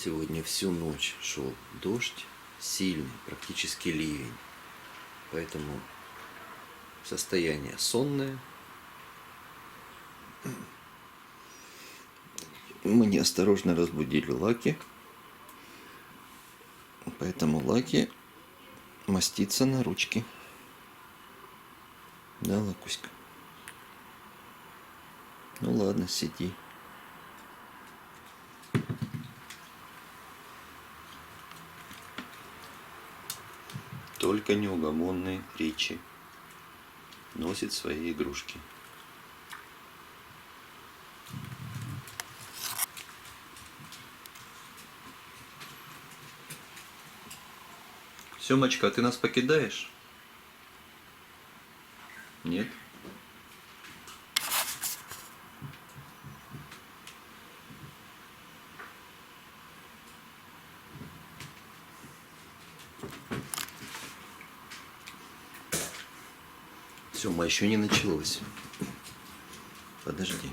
Сегодня всю ночь шел дождь, сильный, практически ливень. Поэтому состояние сонное. Мы неосторожно разбудили Лаки. Поэтому Лаки мастится на ручки. Да, Лакуська? Ну ладно, сиди. Только неугомонный Ричи носит свои игрушки. Семочка, ты нас покидаешь? Нет? Сема, еще не началось. Подожди.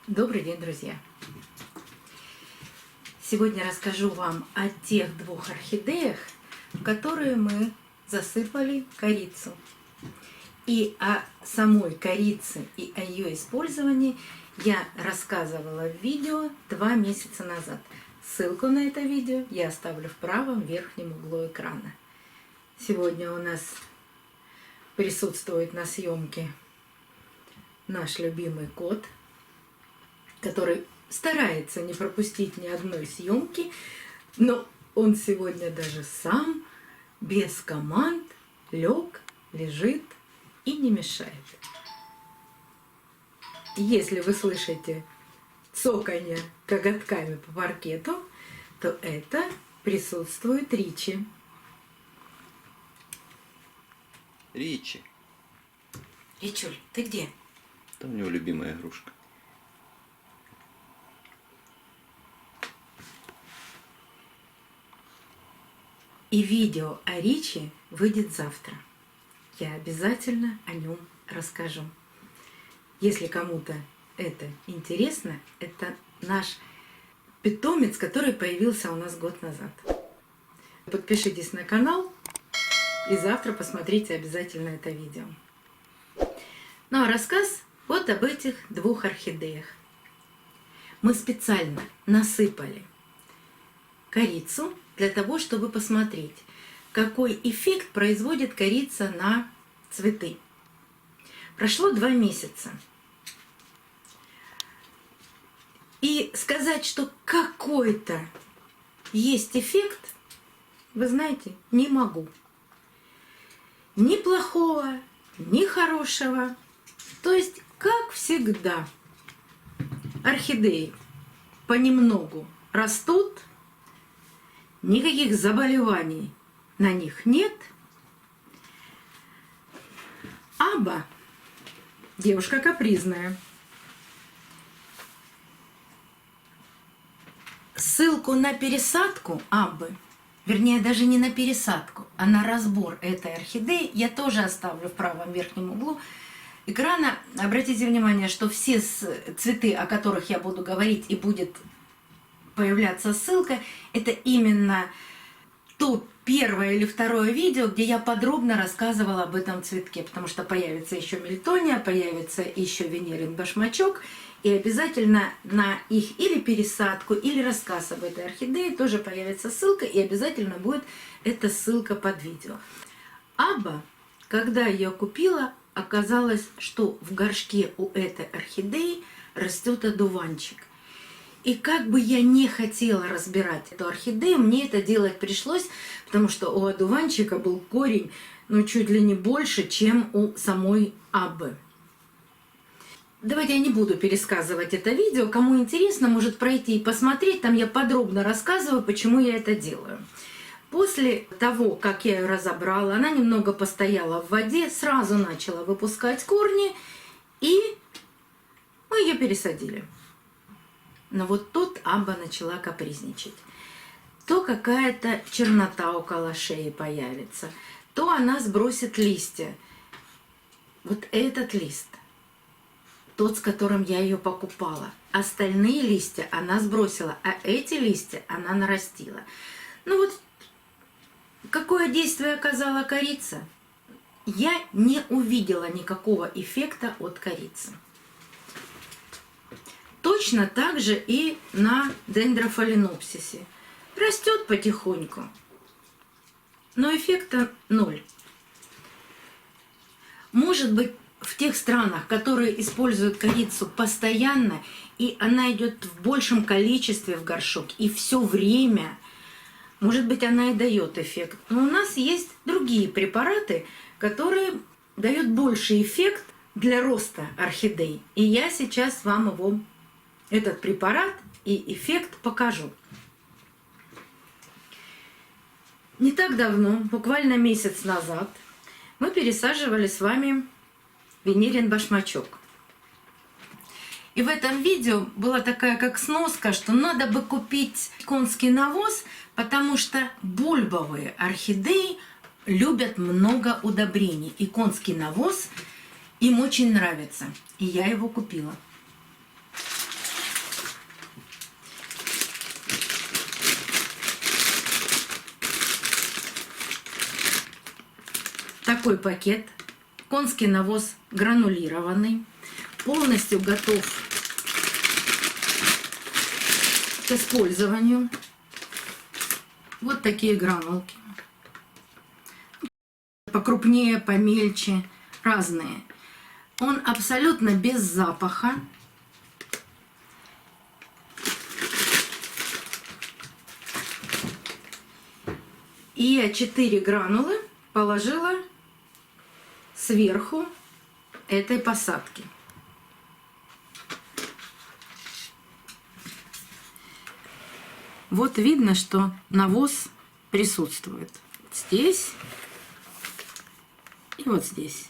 Добрый день, друзья! Сегодня расскажу вам о тех двух орхидеях, в которые мы засыпали корицу. И о самой корице и о ее использовании я рассказывала в видео 2 месяца назад. Ссылку на это видео я оставлю в правом верхнем углу экрана. Сегодня у нас присутствует на съемке наш любимый кот, который старается не пропустить ни одной съемки, но он сегодня даже сам, без команд, лег, лежит и не мешает. Если вы слышите цоканье коготками по паркету, то это присутствует Ричи. Ричи. Ричуль, ты где? Там у него любимая игрушка. И видео о Ричи выйдет завтра. Я обязательно о нем расскажу. Если кому-то это интересно, это наш питомец, который появился у нас год назад. Подпишитесь на канал и завтра посмотрите обязательно это видео. Ну а рассказ вот об этих двух орхидеях. Мы специально насыпали корицу для того, чтобы посмотреть, какой эффект производит корица на цветы. Прошло 2 месяца. И сказать, что какой-то есть эффект, вы знаете, не могу. Ни плохого, ни хорошего. То есть, как всегда, орхидеи понемногу растут, никаких заболеваний на них нет. Аба, девушка капризная. Ссылку на пересадку Абы, вернее даже не на пересадку, а на разбор этой орхидеи я тоже оставлю в правом верхнем углу экрана. Обратите внимание, что все цветы, о которых я буду говорить и будет появляться ссылка, это именно то первое или второе видео, где я подробно рассказывала об этом цветке, потому что появится еще мельтония, появится еще венерин башмачок, и обязательно на их или пересадку, или рассказ об этой орхидее тоже появится ссылка, и обязательно будет эта ссылка под видео. Аба, когда ее купила, оказалось, что в горшке у этой орхидеи растет одуванчик. И как бы я не хотела разбирать эту орхидею, мне это делать пришлось, потому что у одуванчика был корень, ну, чуть ли не больше, чем у самой Абы. Давайте я не буду пересказывать это видео. Кому интересно, может пройти и посмотреть. Там я подробно рассказываю, почему я это делаю. После того, как я ее разобрала, она немного постояла в воде, сразу начала выпускать корни, и мы ее пересадили. Но вот тут Аба начала капризничать. то какая-то чернота около шеи появится, то она сбросит листья. Вот этот лист, тот, с которым я ее покупала. Остальные листья она сбросила, а эти листья она нарастила. Ну вот, какое действие оказала корица? Я не увидела никакого эффекта от корицы. Точно так же и на дендрофаленопсисе. Растет потихоньку, но эффекта ноль. Может быть, в тех странах, которые используют корицу постоянно, и она идет в большем количестве в горшок, и все время, может быть, она и дает эффект. Но у нас есть другие препараты, которые дают больший эффект для роста орхидей. И я сейчас вам этот препарат и эффект покажу. Не так давно, буквально месяц назад, мы пересаживали с вами венерин башмачок. И в этом видео была такая как сноска, что надо бы купить конский навоз, потому что бульбовые орхидеи любят много удобрений. И конский навоз им очень нравится. И я его купила. Такой пакет. Конский навоз гранулированный. Полностью готов к использованию. Вот такие гранулки. Покрупнее, помельче, разные. Он абсолютно без запаха. И я 4 гранулы положила сверху этой посадки. Вот видно, что навоз присутствует здесь и вот здесь.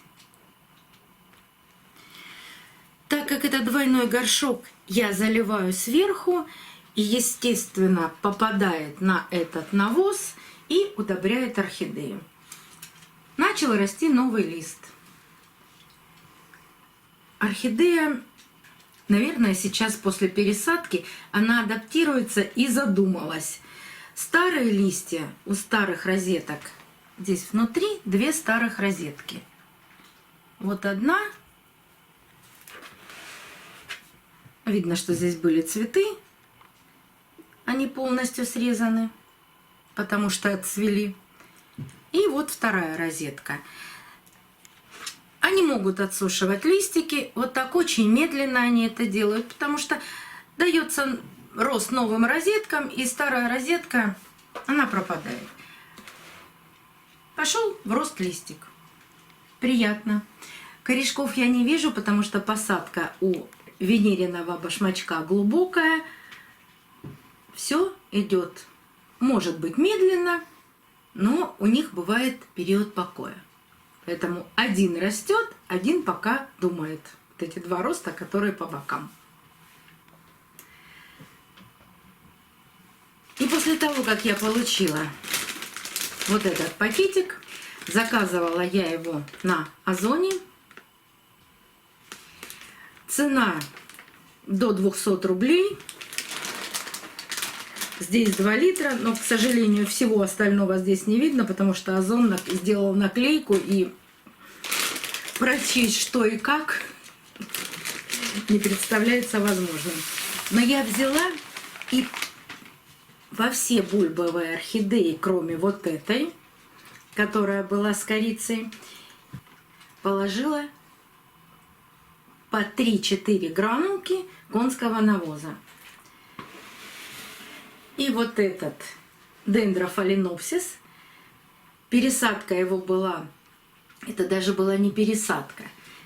Так как это двойной горшок, я заливаю сверху и, естественно, попадает на этот навоз и удобряет орхидею. Начал расти новый лист. Орхидея, наверное, сейчас после пересадки она адаптируется и задумалась. Старые листья у старых розеток, здесь внутри 2 старых розетки. Вот одна. Видно, что здесь были цветы. Они полностью срезаны, потому что отцвели. И вот вторая розетка. Они могут отсушивать листики. Вот так очень медленно они это делают, потому что дается рост новым розеткам, и старая розетка, она пропадает. Пошел в рост листик. Приятно. Корешков я не вижу, потому что посадка у венериного башмачка глубокая. Все идет, может быть, медленно, но у них бывает период покоя. Поэтому один растет, один пока думает. Вот эти 2 роста, которые по бокам. И после того, как я получила вот этот пакетик, заказывала я его на Озоне. Цена до 200 рублей. Здесь 2 литра, но, к сожалению, всего остального здесь не видно, потому что Озон сделал наклейку, и прочесть, что и как, не представляется возможным. Но я взяла и во все бульбовые орхидеи, кроме вот этой, которая была с корицей, положила по 3-4 гранулки конского навоза. И вот этот дендрофаленопсис, пересадка его была, это даже была не пересадка,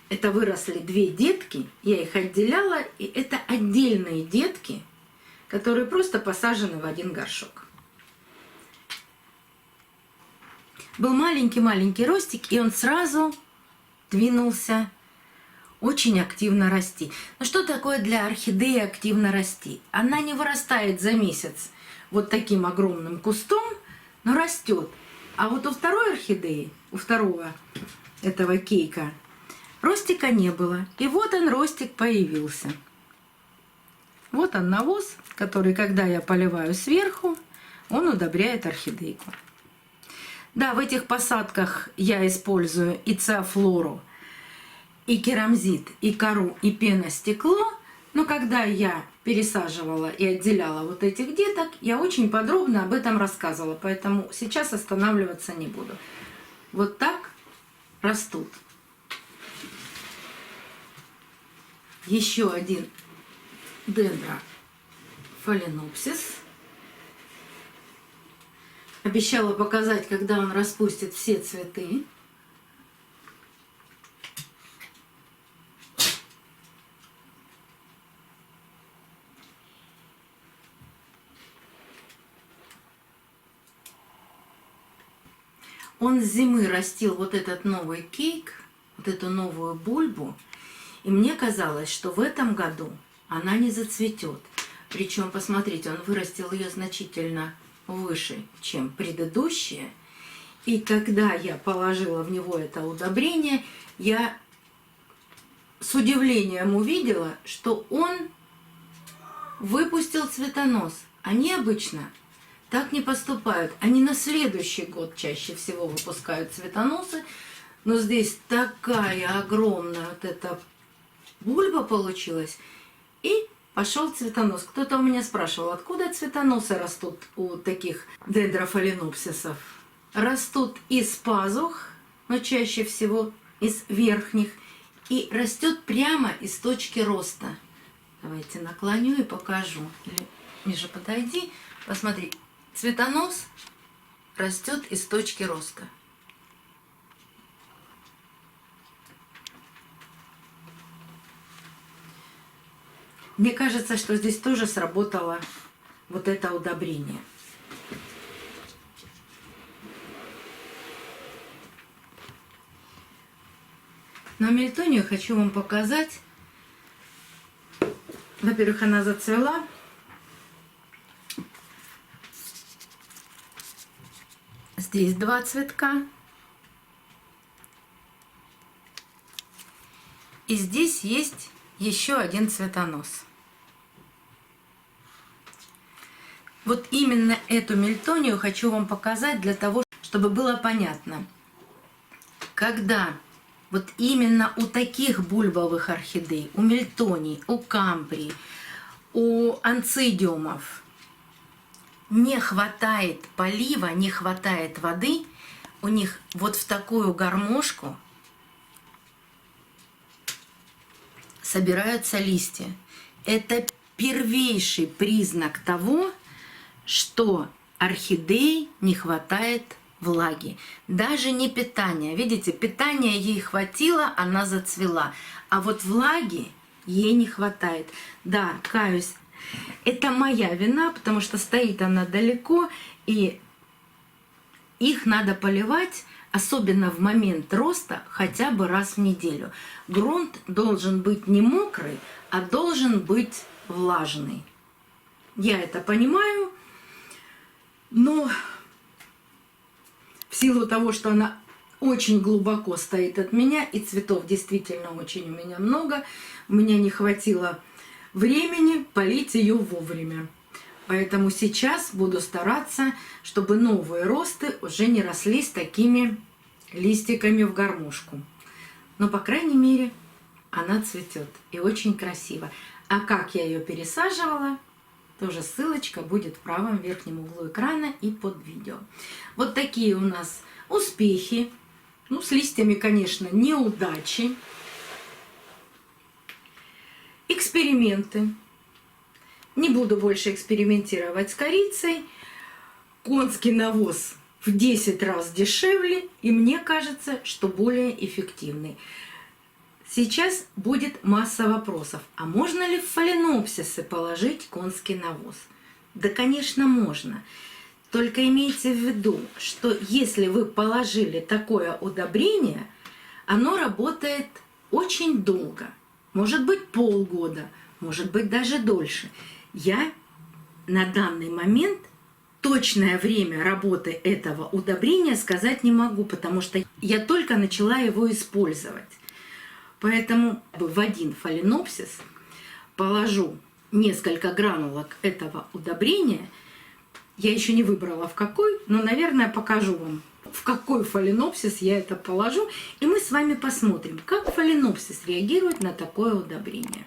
это выросли 2 детки, я их отделяла, и это отдельные детки, которые просто посажены в один горшок. Был маленький-маленький ростик, и он сразу двинулся очень активно расти. Но что такое для орхидеи активно расти? Она не вырастает за месяц вот таким огромным кустом, но растет. А вот у второй орхидеи, у второго этого кейка, ростика не было. И вот он, ростик, появился. Вот он навоз, который, когда я поливаю сверху, он удобряет орхидейку. Да, в этих посадках я использую и циафлору, и керамзит, и кору, и пеностекло. Но когда я пересаживала и отделяла вот этих деток, я очень подробно об этом рассказывала, поэтому сейчас останавливаться не буду. Вот так растут. Еще один дендрофаленопсис. Обещала показать, когда он распустит все цветы. Он с зимы растил вот этот новый кейк, вот эту новую бульбу. И мне казалось, что в этом году она не зацветет. Причем, посмотрите, он вырастил ее значительно выше, чем предыдущие. И когда я положила в него это удобрение, я с удивлением увидела, что он выпустил цветонос. Они обычно так не поступают. Они на следующий год чаще всего выпускают цветоносы. Но здесь такая огромная вот эта бульба получилась. И пошел цветонос. Кто-то у меня спрашивал, откуда цветоносы растут у таких дендрофаленопсисов. Растут из пазух, но чаще всего из верхних. И растет прямо из точки роста. Давайте наклоню и покажу. Или, Миша, подойди, посмотри. Цветонос растет из точки роста. Мне кажется, что здесь тоже сработало вот это удобрение. Но мельтонию хочу вам показать. Во-первых, она зацвела. Здесь 2 цветка. И здесь есть еще один цветонос. Вот именно эту мельтонию хочу вам показать для того, чтобы было понятно. Когда вот именно у таких бульбовых орхидей, у мельтоний, у камбрий, у анцидиумов не хватает полива, не хватает воды, у них вот в такую гармошку собираются листья. Это первейший признак того, что орхидеи не хватает влаги. Даже не питания. Видите, питания ей хватило, она зацвела. А вот влаги ей не хватает. Да, каюсь. Это моя вина, потому что стоит она далеко, и их надо поливать, особенно в момент роста, хотя бы раз в неделю. Грунт должен быть не мокрый, а должен быть влажный. Я это понимаю, но в силу того, что она очень глубоко стоит от меня, и цветов действительно очень у меня много, у меня не хватило времени полить ее вовремя. Поэтому сейчас буду стараться, чтобы новые росты уже не росли с такими листиками в гармошку. Но, по крайней мере, она цветет и очень красиво. А как я ее пересаживала, тоже ссылочка будет в правом верхнем углу экрана и под видео. Вот такие у нас успехи. Ну, с листьями, конечно, неудачи. Эксперименты. Не буду больше экспериментировать с корицей. Конский навоз в 10 раз дешевле, и мне кажется, что более эффективный. Сейчас будет масса вопросов. А можно ли в фаленопсисы положить конский навоз? Да, конечно, можно. Только имейте в виду, что если вы положили такое удобрение, оно работает очень долго. Может быть, полгода, может быть, даже дольше. Я на данный момент точное время работы этого удобрения сказать не могу, потому что я только начала его использовать. Поэтому в один фаленопсис положу несколько гранулок этого удобрения. Я еще не выбрала в какой, но, наверное, покажу вам, в какой фаленопсис я это положу. И мы с вами посмотрим, как фаленопсис реагирует на такое удобрение.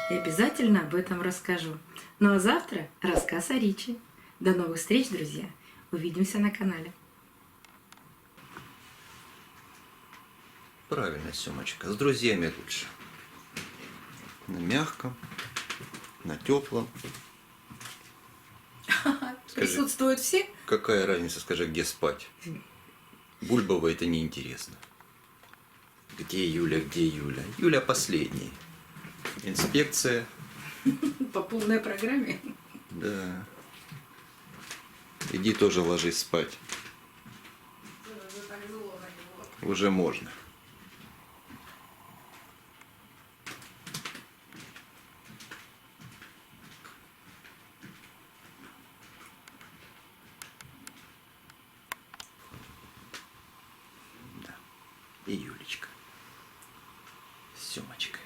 И обязательно об этом расскажу. Ну а завтра рассказ о Ричи. До новых встреч, друзья. Увидимся на канале. Правильно, Семочка. С друзьями лучше. На мягком, на теплом. Скажи, Присутствуют все? какая разница, скажи, где спать? Бульбово это неинтересно. Где Юля, где Юля? Юля последний. Инспекция. По полной программе. Да. Иди тоже ложись спать. Уже можно. Да. И Юлечка. Семочка.